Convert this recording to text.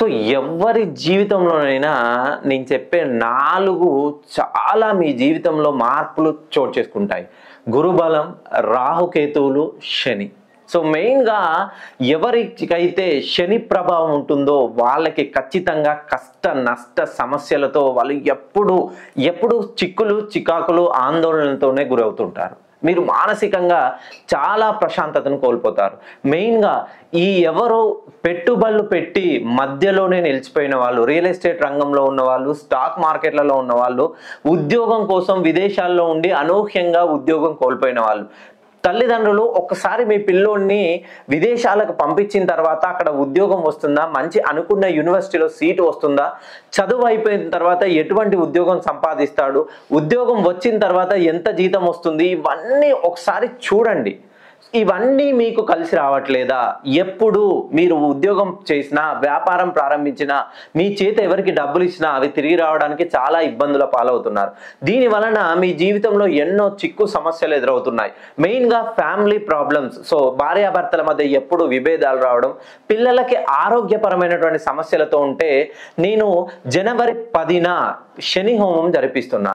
So ఎవరి జీవితంలోనైనా నేను చెప్పే 4 చాలా మీ జీవితంలో మార్పులు చోటు చేసుకుంటాయి. గురుబలం, రాహుకేతువులు, శని. సో మెయిన్గా ఎవరికైతే శని ప్రభావం ఉంటుందో వాళ్ళకి ఖచ్చితంగా కష్ట నష్ట సమస్యలతో వాళ్ళు ఎప్పుడు చిక్కులు చికాకులు ఆందోళనలతోనే గురవుతుంటారు. మీరు మానసికంగా చాలా ప్రశాంతతను కోల్పోతారు. మెయిన్గా ఎవరో పెట్టుబడులు పెట్టి మధ్యలోనే నిలిచిపోయిన వాళ్ళు, రియల్ ఎస్టేట్ రంగంలో ఉన్న వాళ్ళు, స్టాక్ మార్కెట్లలో ఉన్న వాళ్ళు, ఉద్యోగం కోసం విదేశాల్లో ఉండి అనూహ్యంగా ఉద్యోగం కోల్పోయిన వాళ్ళు, తల్లిదండ్రులు ఒక్కసారి మీ పిల్లోడిని విదేశాలకు పంపించిన తర్వాత అక్కడ ఉద్యోగం వస్తుందా, మంచి అనుకున్న యూనివర్సిటీలో సీటు వస్తుందా, చదువు అయిపోయిన తర్వాత ఎటువంటి ఉద్యోగం సంపాదిస్తాడు, ఉద్యోగం వచ్చిన తర్వాత ఎంత జీతం వస్తుంది, ఇవన్నీ ఒకసారి చూడండి. ఇవన్నీ మీకు కలిసి రావట్లేదా? ఎప్పుడు మీరు ఉద్యోగం చేసినా, వ్యాపారం ప్రారంభించినా, మీ చేత ఎవరికి డబ్బులు ఇచ్చినా అవి తిరిగి రావడానికి చాలా ఇబ్బందుల పాలవుతున్నారు. దీని వలన మీ జీవితంలో ఎన్నో చిక్కు సమస్యలు ఎదురవుతున్నాయి. మెయిన్గా ఫ్యామిలీ ప్రాబ్లమ్స్. సో భార్యాభర్తల మధ్య ఎప్పుడు విభేదాలు రావడం, పిల్లలకి ఆరోగ్యపరమైనటువంటి సమస్యలతో ఉంటే నేను జనవరి 10న శని హోమం జరిపిస్తున్నాను.